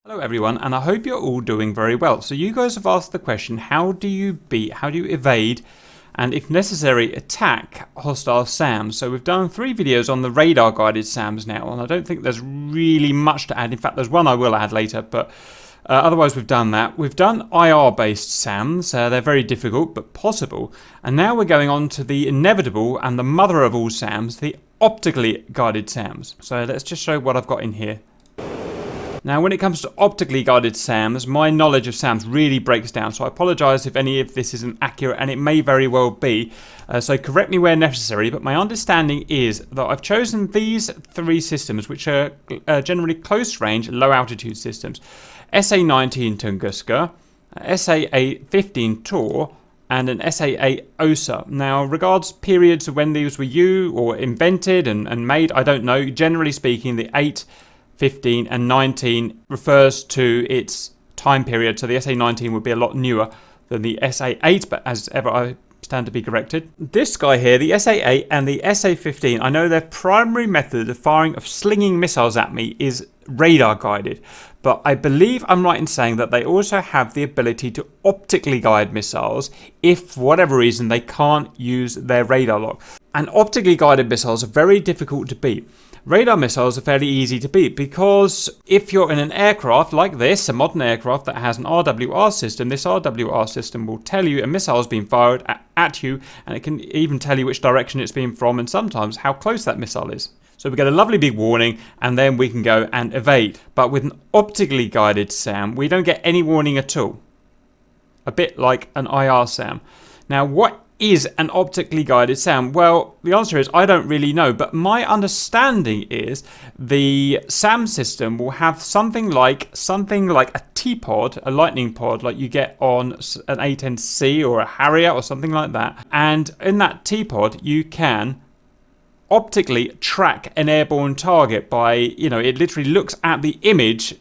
Hello everyone, and I hope you're all doing very well. So you guys have asked the question, how do you evade, and if necessary, attack hostile SAMs? So we've done 3 videos on the radar guided SAMs now, and I don't think there's really much to add. In fact, there's one I will add later, but otherwise we've done that. We've done IR based SAMs, they're very difficult but possible. And now we're going on to the inevitable and the mother of all SAMs, the optically guided SAMs. So let's just show what I've got in here. Now, when it comes to optically guided SAMs, my knowledge of SAMs really breaks down, so I apologise if any of this isn't accurate, and it may very well be, so correct me where necessary, but my understanding is that I've chosen these 3 systems, which are generally close range, low altitude systems. SA-19 Tunguska, SA-15 Tor, and an SA-8 OSA. Now, regards periods of when these were invented and made, I don't know. Generally speaking, the 8, 15 and 19 refers to its time period, so the SA-19 would be a lot newer than the SA-8, but as ever I stand to be corrected. This guy here, the SA-8 and the SA-15, I know their primary method of firing of slinging missiles at me is radar guided, but I believe I'm right in saying that they also have the ability to optically guide missiles if for whatever reason they can't use their radar lock. And optically guided missiles are very difficult to beat. Radar missiles are fairly easy to beat because if you're in an aircraft like this, a modern aircraft that has an RWR system, this RWR system will tell you a missile has been fired at you, and it can even tell you which direction it's been from and sometimes how close that missile is. So we get a lovely big warning and then we can go and evade. But with an optically guided SAM, we don't get any warning at all. A bit like an IR SAM. Now, what is an optically guided SAM? Well, the answer is I don't really know, but my understanding is the SAM system will have something like a T-pod, a lightning pod, like you get on an A-10C or a Harrier or something like that. And in that T-pod, you can optically track an airborne target by, it literally looks at the image,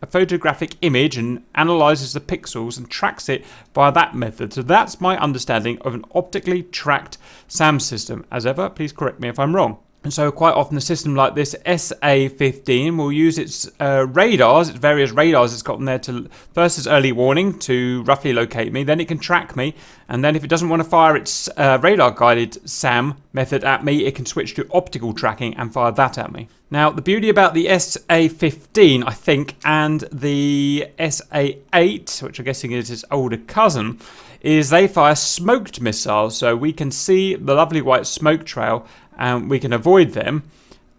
a photographic image, and analyzes the pixels and tracks it via that method. So that's my understanding of an optically tracked SAM system. As ever, please correct me if I'm wrong. And so quite often a system like this SA-15 will use its radars, its various radars it's got in there to first as early warning to roughly locate me, then it can track me, and then if it doesn't want to fire its radar guided SAM method at me, it can switch to optical tracking and fire that at me. Now, the beauty about the SA-15, I think, and the SA-8, which I'm guessing is its older cousin, is they fire smoked missiles, so we can see the lovely white smoke trail and we can avoid them.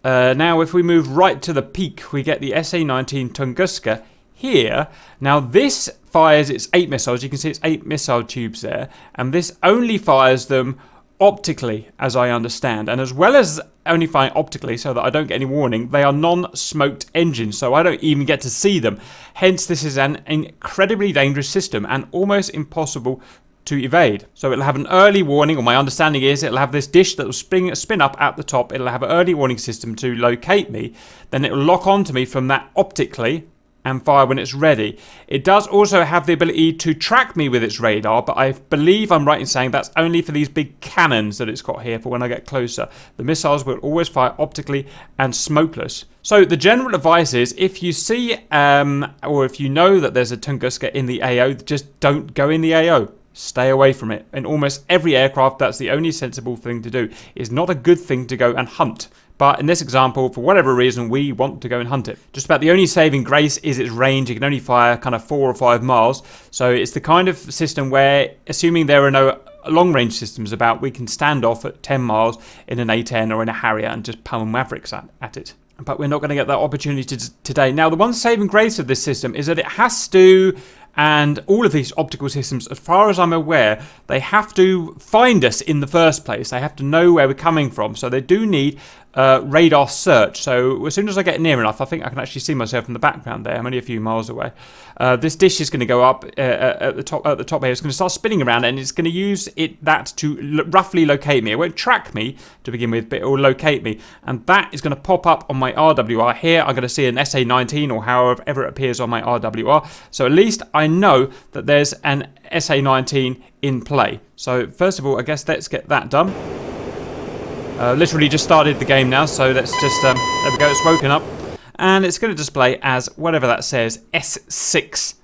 Now, if we move right to the peak, we get the SA-19 Tunguska here. Now, this fires its 8 missiles. You can see its 8 missile tubes there, and this only fires them optically, as I understand, and as well as only firing optically so that I don't get any warning, they are non-smoked engines, so I don't even get to see them. Hence, this is an incredibly dangerous system and almost impossible to evade. So it'll have an early warning, or my understanding is it'll have this dish that will spin up at the top. It'll have an early warning system to locate me, then it'll lock onto me from that optically and fire when it's ready. It does also have the ability to track me with its radar, but I believe I'm right in saying that's only for these big cannons that it's got here for when I get closer. The missiles will always fire optically and smokeless. So the general advice is if you see or if you know that there's a Tunguska in the AO, just don't go in the AO. Stay away from it. In almost every aircraft, that's the only sensible thing to do. It's not a good thing to go and hunt. But in this example, for whatever reason, we want to go and hunt it. Just about the only saving grace is its range. It can only fire kind of 4 or 5 miles. So it's the kind of system where, assuming there are no long-range systems about, we can stand off at 10 miles in an A-10 or in a Harrier and just pummel Mavericks at it. But we're not going to get that opportunity today. Now, the one saving grace of this system is that it has to, and all of these optical systems, as far as I'm aware, they have to find us in the first place. They have to know where we're coming from. So they do need radar search. So as soon as I get near enough, I think I can actually see myself in the background there. I'm only a few miles away. This dish is going to go up at the top here. It's going to start spinning around, and it's going to use that to roughly locate me. It won't track me to begin with, but it will locate me. And that is going to pop up on my RWR here. I'm going to see an SA-19 or however it appears on my RWR. So at least I know that there's an SA-19 in play. So first of all, I guess let's get that done. Literally just started the game now, so let's just, there we go, it's woken up. and it's going to display as whatever that says, S6.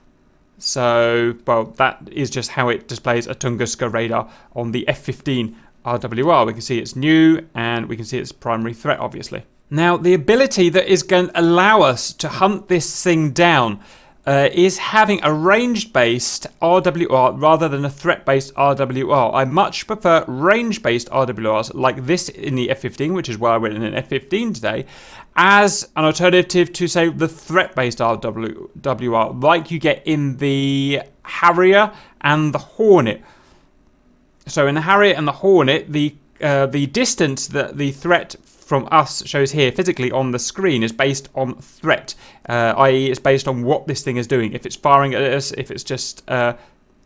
So, well, that is just how it displays a Tunguska radar on the F-15 RWR. We can see it's new, and we can see its primary threat, obviously. Now, the ability that is going to allow us to hunt this thing down is having a range-based RWR rather than a threat-based RWR. I much prefer range-based RWRs like this in the F-15, which is why I went in an F-15 today, as an alternative to, say, the threat-based RWR, like you get in the Harrier and the Hornet. So in the Harrier and the Hornet, the distance that the threat from us shows here physically on the screen is based on threat, i.e. it's based on what this thing is doing. If it's firing at us, if it's just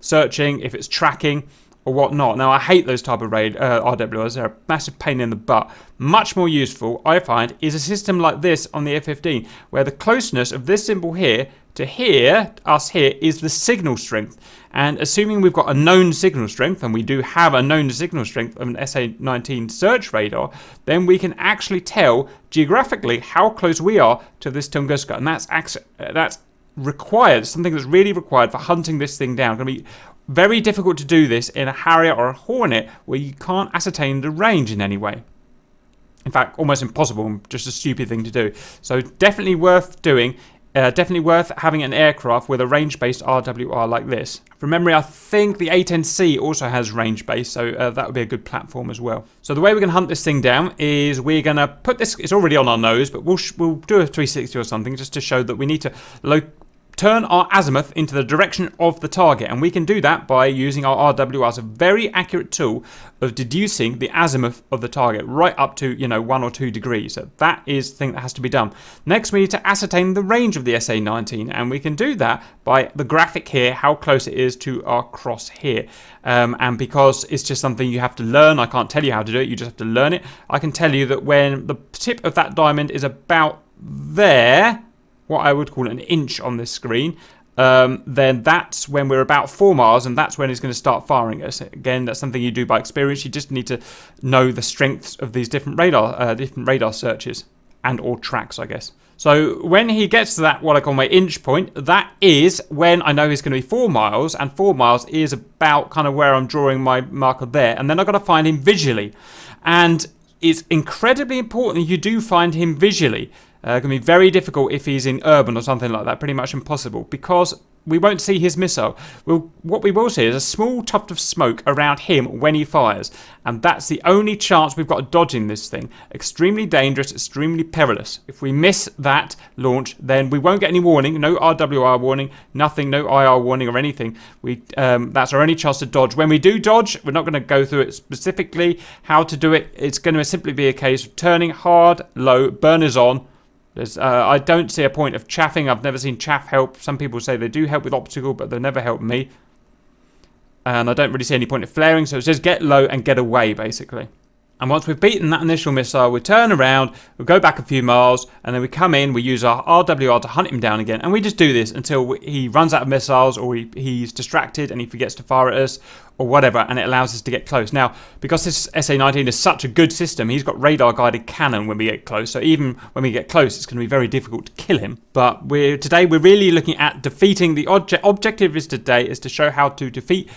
searching, if it's tracking, or whatnot. Now, I hate those type of RWRs. They're a massive pain in the butt. Much more useful, I find, is a system like this on the F-15, where the closeness of this symbol here to here, us here, is the signal strength. And assuming we've got a known signal strength, and we do have a known signal strength of an SA-19 search radar, then we can actually tell geographically how close we are to this Tunguska. And that's required, something that's really required for hunting this thing down. It's going to be very difficult to do this in a Harrier or a Hornet where you can't ascertain the range in any way. In fact, almost impossible, just a stupid thing to do. So definitely worth doing. Definitely worth having an aircraft with a range-based RWR like this. From memory, I think the A-10C also has range-based, so that would be a good platform as well. So the way we're going to hunt this thing down is we're going to put this, it's already on our nose, but we'll do a 360 or something just to show that we need to turn our azimuth into the direction of the target, and we can do that by using our RWR. It's a very accurate tool of deducing the azimuth of the target right up to 1 or 2 degrees. So that is the thing that has to be done. Next, we need to ascertain the range of the SA-19, and we can do that by the graphic here, how close it is to our cross here. And because it's just something you have to learn, I can't tell you how to do it, you just have to learn it. I can tell you that when the tip of that diamond is about there, what I would call an inch on this screen, then that's when we're about 4 miles, and that's when it's going to start firing us. Again, that's something you do by experience. You just need to know the strengths of these different radar searches and or tracks, I guess. So when he gets to that, what I call my inch point, that is when I know he's going to be 4 miles, and 4 miles is about kind of where I'm drawing my marker there, and then I've got to find him visually. And it's incredibly important that you do find him visually. It can be very difficult if he's in urban or something like that, pretty much impossible, because we won't see his missile. What we will see is a small tuft of smoke around him when he fires, and that's the only chance we've got of dodging this thing. Extremely dangerous, extremely perilous. If we miss that launch, then we won't get any warning, no RWR warning, nothing, no IR warning or anything. That's our only chance to dodge. When we do dodge, we're not going to go through it specifically, how to do it. It's going to simply be a case of turning hard, low, burners on. I don't see a point of chaffing. I've never seen chaff help. Some people say they do help with optical, but they've never helped me. And I don't really see any point of flaring, so it says get low and get away, basically. And once we've beaten that initial missile, we turn around, we go back a few miles, and then we come in, we use our RWR to hunt him down again. And we just do this until he runs out of missiles, or he's distracted and he forgets to fire at us, or whatever, and it allows us to get close. Now, because this SA-19 is such a good system, he's got radar-guided cannon when we get close, so even when we get close, it's going to be very difficult to kill him. But today we're really looking at defeating the objective is today is to show how to defeat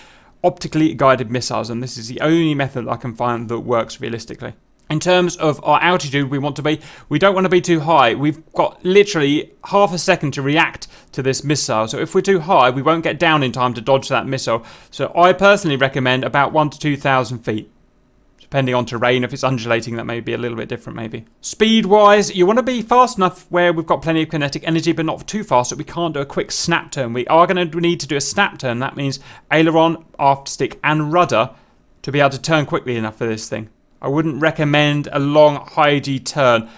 optically guided missiles, and this is the only method I can find that works realistically. In terms of our altitude we don't want to be too high. We've got literally half a second to react to this missile, so if we're too high we won't get down in time to dodge that missile. So I personally recommend about 1,000 to 2,000 feet. Depending on terrain, if it's undulating, that may be a little bit different maybe. Speed-wise, you want to be fast enough where we've got plenty of kinetic energy, but not too fast that we can't do a quick snap turn. We are going to need to do a snap turn. That means aileron, aft stick, and rudder to be able to turn quickly enough for this thing. I wouldn't recommend a long high G turn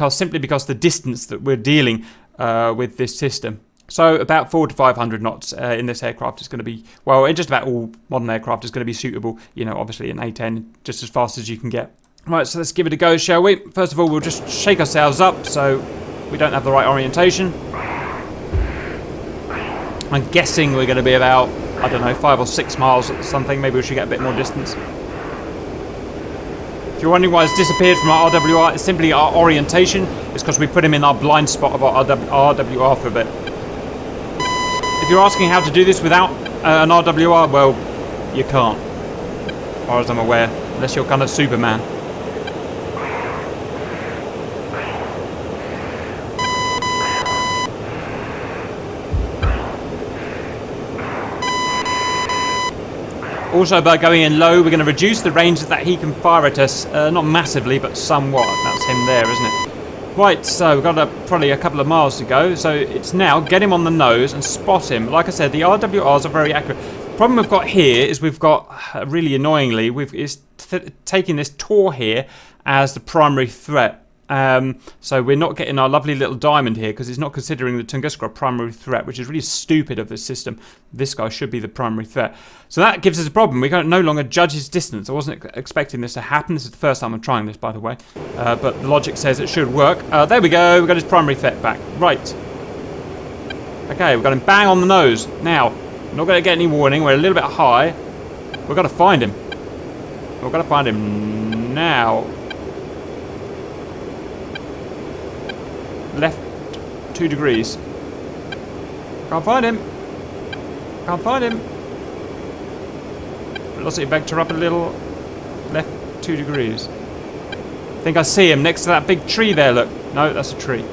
simply because the distance that we're dealing with this system. So about 400 to 500 knots in this aircraft is going to be, well, in just about all modern aircraft is going to be suitable. Obviously an A-10, just as fast as you can get. Right, so let's give it a go, shall we? First of all, we'll just shake ourselves up so we don't have the right orientation. I'm guessing we're going to be about, I don't know, 5 or 6 miles or something. Maybe we should get a bit more distance. If you're wondering why it's disappeared from our RWR, it's simply our orientation. It's because we put him in our blind spot of our RWR for a bit. If you're asking how to do this without an RWR, well, you can't. As far as I'm aware, unless you're kind of Superman. Also, by going in low, we're going to reduce the range that he can fire at us. Not massively, but somewhat. That's him there, isn't it? Right, so we've got probably a couple of miles to go. So it's now get him on the nose and spot him. Like I said, the RWRs are very accurate. The problem we've got here is we've got, really annoyingly, taking this Tor here as the primary threat. So we're not getting our lovely little diamond here because it's not considering the Tunguska a primary threat, which is really stupid of this system. This guy should be the primary threat. So that gives us a problem. We can no longer judge his distance. I wasn't expecting this to happen. This is the first time I'm trying this, by the way. But the logic says it should work. There we go. We've got his primary threat back. Right. Okay, we've got him bang on the nose. Now, we're not going to get any warning. We're a little bit high. We've got to find him. We've got to find him now. Left 2 degrees. Can't find him. Can't find him. Velocity vector up a little. Left 2 degrees. I think I see him next to that big tree there, look. No, that's a tree.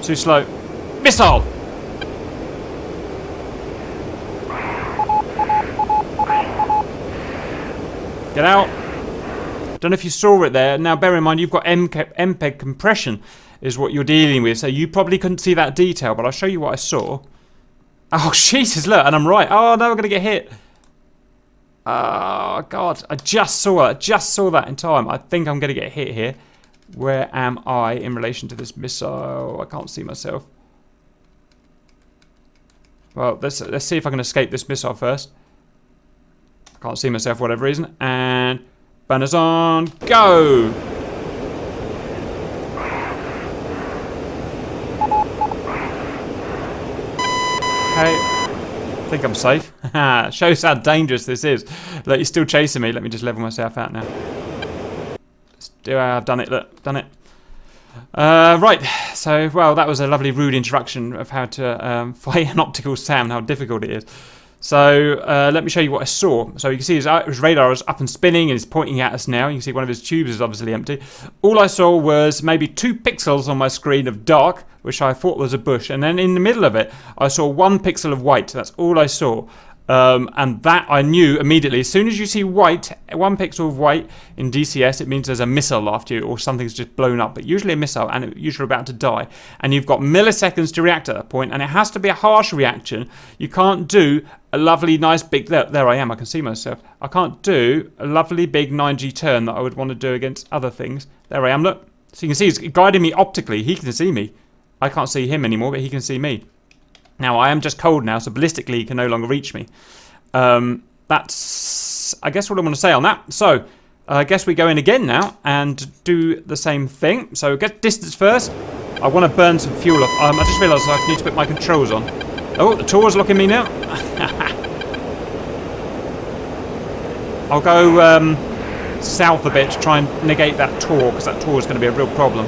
Too slow. Missile! Get out. Don't know if you saw it there. Now, bear in mind, you've got MPEG compression is what you're dealing with, so you probably couldn't see that detail, but I'll show you what I saw. Oh, Jesus, look, and I'm right. Oh, no, we're going to get hit. Oh, God, I just saw that in time. I think I'm going to get hit here. Where am I in relation to this missile? I can't see myself. Well, let's see if I can escape this missile first. I can't see myself for whatever reason, and... banners on, go! Okay, I think I'm safe. Shows how dangerous this is. Look, he's still chasing me. Let me just level myself out now. Let's do. I've done it. Look, done it. Right. So, well, that was a lovely, rude introduction of how to fight an optical SAM, how difficult it is. So let me show you what I saw. So you can see his radar is up and spinning and is pointing at us now. You can see one of his tubes is obviously empty. All I saw was maybe 2 pixels on my screen of dark, which I thought was a bush. And then in the middle of it, I saw 1 pixel of white. That's all I saw. And that I knew immediately. As soon as you see white, 1 pixel of white in DCS, it means there's a missile after you or something's just blown up. But usually a missile, and it's usually about to die. And you've got milliseconds to react at that point, and it has to be a harsh reaction. You can't do a lovely, nice, big... There I am, I can see myself. I can't do a lovely, big 9G turn that I would want to do against other things. There I am, look. So you can see he's guiding me optically. He can see me. I can't see him anymore, but he can see me. Now, I am just cold now, so ballistically he can no longer reach me. That's, I guess, what I want to say on that. So, I guess we go in again now and do the same thing. So, get distance first. I want to burn some fuel off. I just realised I need to put my controls on. Oh, the Tor's looking at me now. I'll go south a bit to try and negate that Tor, because that Tor is going to be a real problem.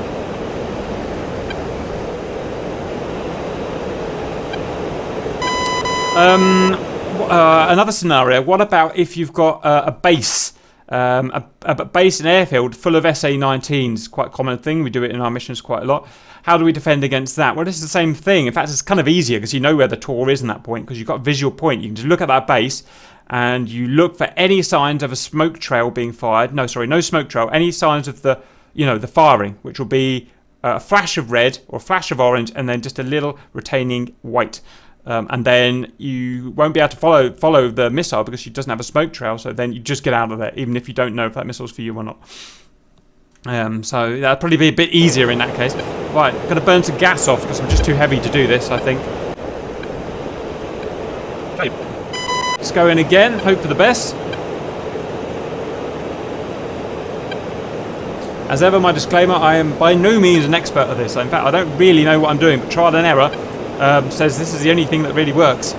Another scenario, what about if you've got a base, a base and airfield full of SA-19s, quite a common thing, we do it in our missions quite a lot. How do we defend against that? Well, this is the same thing. In fact, it's kind of easier because you know where the Tor is in that point, because you've got a visual point. You can just look at that base and you look for any signs of a smoke trail being fired. No, sorry, no smoke trail. Any signs of the, the firing, which will be a flash of red or a flash of orange and then just a little retaining white. And then you won't be able to follow the missile because she doesn't have a smoke trail. So then you just get out of there, even if you don't know if that missile's for you or not. So that'll probably be a bit easier in that case. Right, I'm going to burn some gas off because I'm just too heavy to do this, I think. Okay, let's go in again. Hope for the best. As ever, my disclaimer: I am by no means an expert at this. In fact, I don't really know what I'm doing, but trial and error. Says this is the only thing that really works.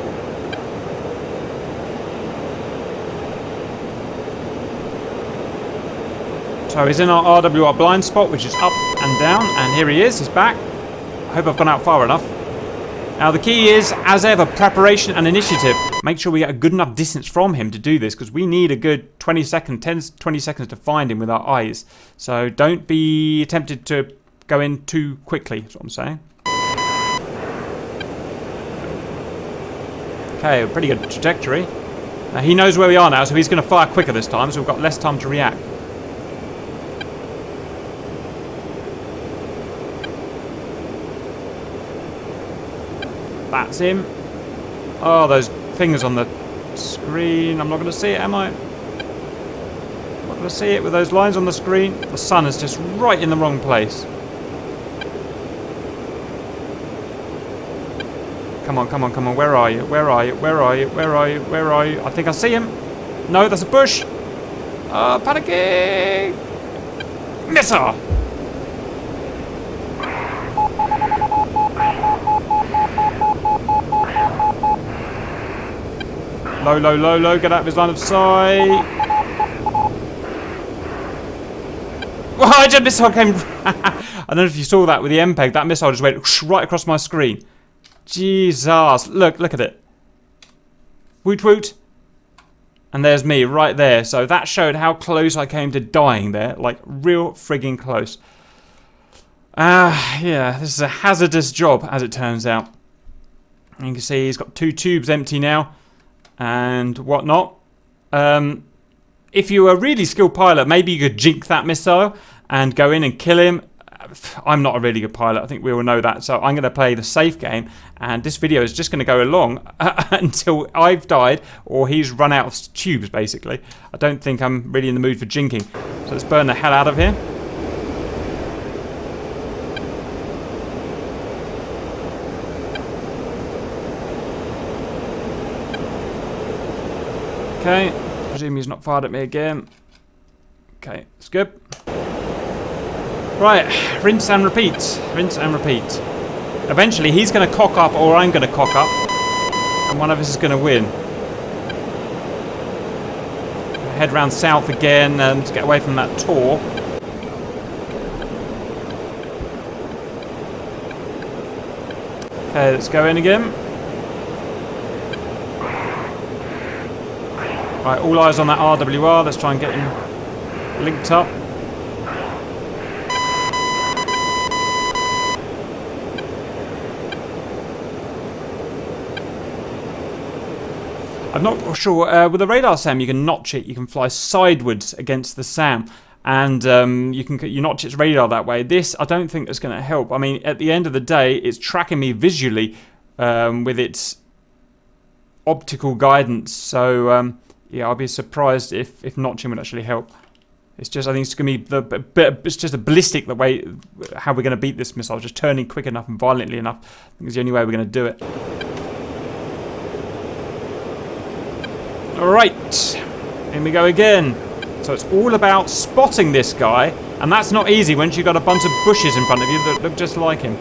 So he's in our RWR blind spot, which is up and down, and here he is, he's back. I hope I've gone out far enough. Now the key is, as ever, preparation and initiative. Make sure we get a good enough distance from him to do this, because we need a good 20 seconds to find him with our eyes. So don't be tempted to go in too quickly, that's what I'm saying. Okay, a pretty good trajectory. Now he knows where we are now, so he's going to fire quicker this time, so we've got less time to react. That's him. Oh, those fingers on the screen. I'm not going to see it, am I? I'm not going to see it with those lines on the screen. The sun is just right in the wrong place. Come on, come on, come on. Where are you? Where are you? Where are you? Where are you? Where are you? I think I see him. No, that's a bush. Oh, panicking. Missile. Low, low, low, low. Get out of his line of sight. Whoa, that missile came... I don't know if you saw that with the MPEG. That missile just went right across my screen. Jesus. Look at it. Woot woot. And there's me right there. So that showed how close I came to dying there. Like, real frigging close. Yeah, this is a hazardous job, as it turns out. You can see he's got 2 tubes empty now. And whatnot. If you were a really skilled pilot, maybe you could jink that missile and go in and kill him. I'm not a really good pilot, I think we all know that, so I'm going to play the safe game, and this video is just going to go along until I've died or he's run out of tubes, basically. I don't think I'm really in the mood for jinking, so let's burn the hell out of here. Okay, presume he's not fired at me again. Okay, it's good. Right, rinse and repeat. Rinse and repeat. Eventually he's going to cock up or I'm going to cock up. And one of us is going to win. Head round south again and get away from that tor. Okay, let's go in again. Right, all eyes on that RWR. Let's try and get him linked up. I'm not sure. With the radar SAM, you can notch it. You can fly sideways against the SAM, and you notch its radar that way. This, I don't think, is going to help. I mean, at the end of the day, it's tracking me visually with its optical guidance. So yeah, I'll be surprised if notching would actually help. It's just, I think it's going to be it's just a ballistic the way how we're going to beat this missile. Just turning quick enough and violently enough. I think it's the only way we're going to do it. Alright, here we go again. So it's all about spotting this guy, and that's not easy once you've got a bunch of bushes in front of you that look just like him.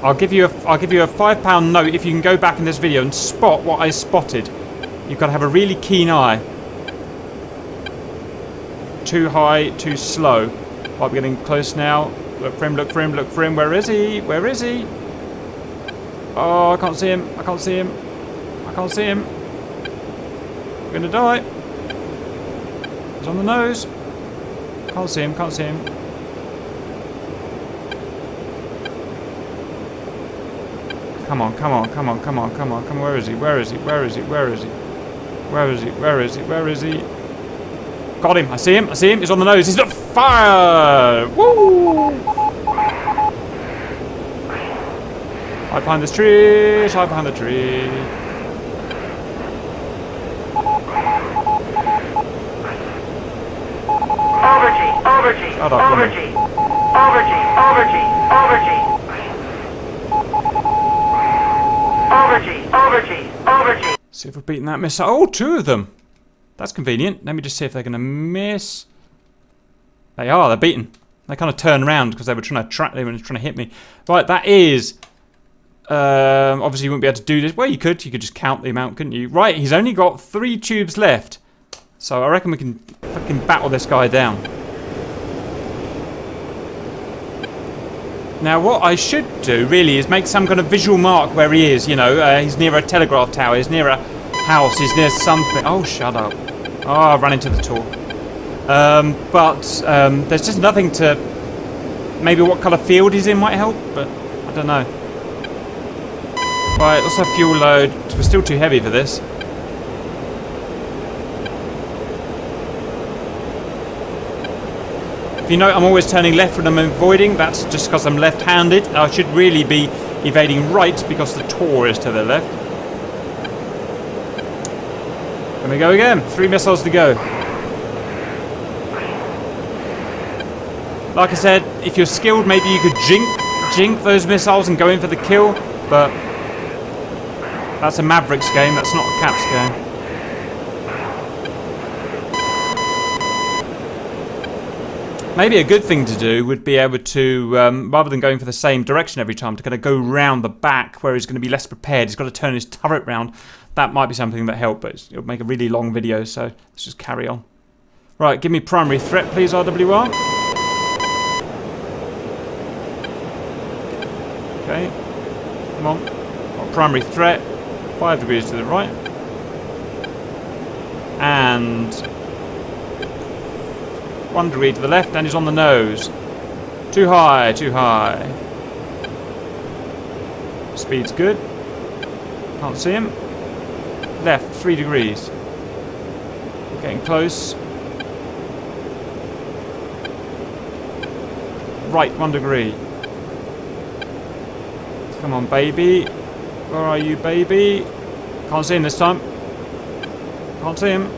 I'll give you a £5 note if you can go back in this video and spot what I spotted. You've got to have a really keen eye. Too high, too slow. Right, we're getting close now. Look for him, look for him, look for him. Where is he? Where is he? Oh, I can't see him. I can't see him. I can't see him. We're gonna die. He's on the nose. Can't see him, can't see him. Come on, come on, come on, come on, come on, come on. Where is he? Where is he? Where is he? Where is he? Where is he? Where is he? Where is he? Got him. I see him. I see him. He's on the nose. He's on fire. Woo! Hide behind this tree. Hide behind the tree. Shut up, overgy, overgy, overgy, overgy, overgy, overgy, overgy. See if we've beaten that missile. Oh, 2 of them. That's convenient. Let me just see if they're going to miss. They are. They're beaten. They kind of turned around because they were trying to track. They were trying to hit me. Right, that is. Obviously, you wouldn't be able to do this. Well, you could. You could just count the amount, couldn't you? Right, he's only got 3 tubes left. So I reckon we can fucking battle this guy down. Now what I should do really is make some kind of visual mark where he is, you know, he's near a telegraph tower, he's near a house, he's near something. Oh, shut up. Oh, I ran into the tour. There's just nothing to... Maybe what colour field he's in might help, but I don't know. Right, let's have fuel load. We're still too heavy for this. If you note, I'm always turning left when I'm avoiding. That's just because I'm left-handed. I should really be evading right because the Tor is to the left. There we go again. 3 missiles to go. Like I said, if you're skilled, maybe you could jink those missiles and go in for the kill, but that's a Mavericks game. That's not a Caps game. Maybe a good thing to do would be able to, rather than going for the same direction every time, to kind of go round the back where he's going to be less prepared. He's got to turn his turret round. That might be something that helped, but it'll make a really long video, so let's just carry on. Right, give me primary threat, please, RWR. Okay, come on. Got primary threat, 5 degrees to the right. And 1 degree to the left, and he's on the nose. Too high, too high. Speed's good. Can't see him. Left, 3 degrees. Getting close. Right, 1 degree. Come on, baby. Where are you, baby? Can't see him this time. Can't see him.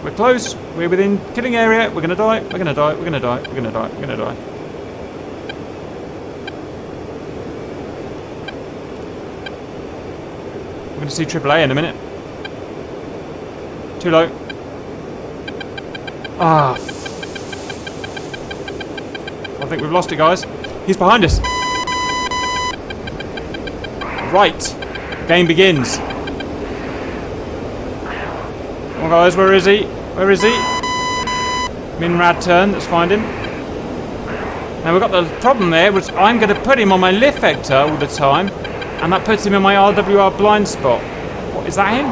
We're close. We're within killing area. We're gonna die. We're gonna die. We're gonna die. We're gonna die. We're gonna die. We're gonna see AAA in a minute. Too low. Ah. I think we've lost it, guys. He's behind us. Right. Game begins. Come on, guys, where is he? Where is he? Minrad turn, let's find him. Now we've got the problem there, which I'm going to put him on my lift vector all the time, and that puts him in my RWR blind spot. What, is that him?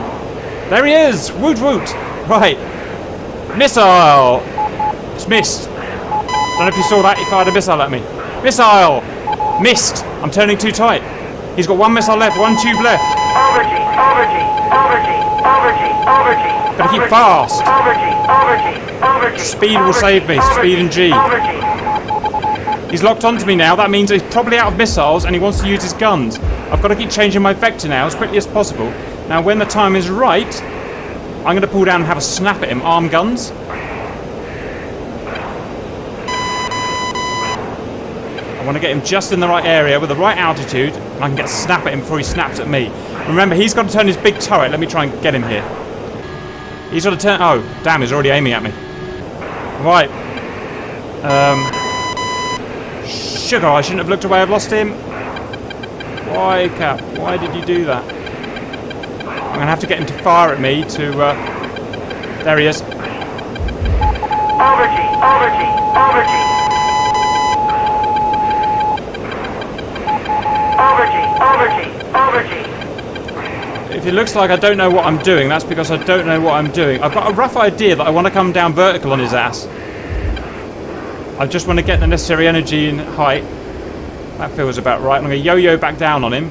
There he is! Woot woot! Right. Missile! It's missed. Don't know if you saw that, he fired a missile at me. Missile! Missed! I'm turning too tight. He's got 1 missile left, 1 tube left. Gotta keep fast. Speed will save me. Speed and G. He's locked onto me now. That means he's probably out of missiles and he wants to use his guns. I've got to keep changing my vector now as quickly as possible. Now when the time is right, I'm going to pull down and have a snap at him. Arm guns. I want to get him just in the right area with the right altitude, and I can get a snap at him before he snaps at me. Remember, he's got to turn his big turret. Let me try and get him here. He's got to turn... Oh, damn, he's already aiming at me. Right. Sugar, I shouldn't have looked away. I've lost him. Why, Cap? Why did you do that? I'm going to have to get him to fire at me to... There he is. If it looks like I don't know what I'm doing, that's because I don't know what I'm doing. I've got a rough idea that I want to come down vertical on his ass. I just want to get the necessary energy and height. That feels about right. I'm going to yo-yo back down on him.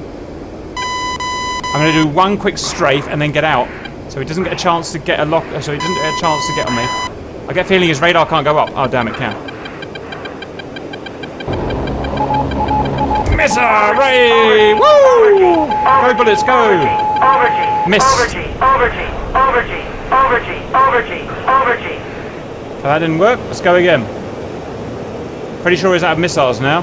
I'm going to do 1 quick strafe and then get out. So he doesn't get a chance to get a lock. So he doesn't get a chance to get on me. I get a feeling his radar can't go up. Oh, damn, it can. Missile! Ray! Woo! Go, bullets, go! Missed. So that didn't work. Let's go again. Pretty sure he's out of missiles now.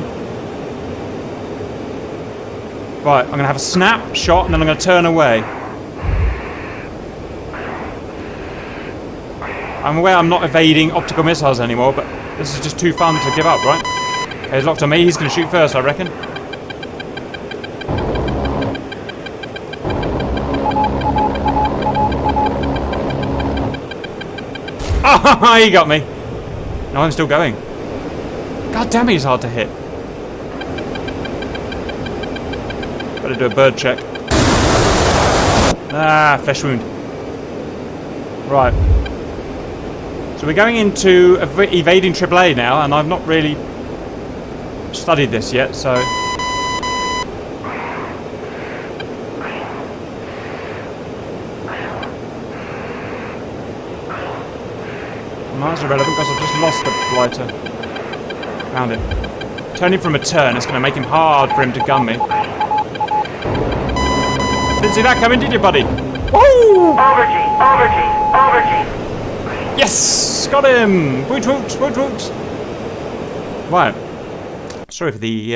Right, I'm going to have a snap shot and then I'm going to turn away. I'm aware I'm not evading optical missiles anymore, but this is just too fun to give up, right? Okay, he's locked on me. He's going to shoot first, I reckon. Oh, he got me. No, I'm still going. God damn it, he's hard to hit. Better do a bird check. Ah, flesh wound. Right. So we're going into evading AAA now, and I've not really studied this yet, so... Mine's irrelevant because I've just lost the blighter. Found him. Turning from a turn, it's going to make him hard for him to gun me. Didn't see that coming, did you, buddy? Woo! Overgy. Yes! Got him! Woot woot, woot woot! Right. Sorry for the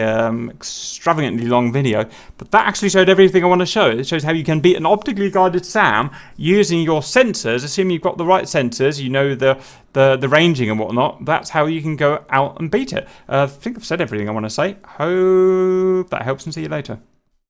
extravagantly long video, but that actually showed everything I want to show. It shows how you can beat an optically guided SAM using your sensors, assuming you've got the right sensors, you know the ranging and whatnot. That's how you can go out and beat it. I think I've said everything I want to say. Hope that helps, and see you later.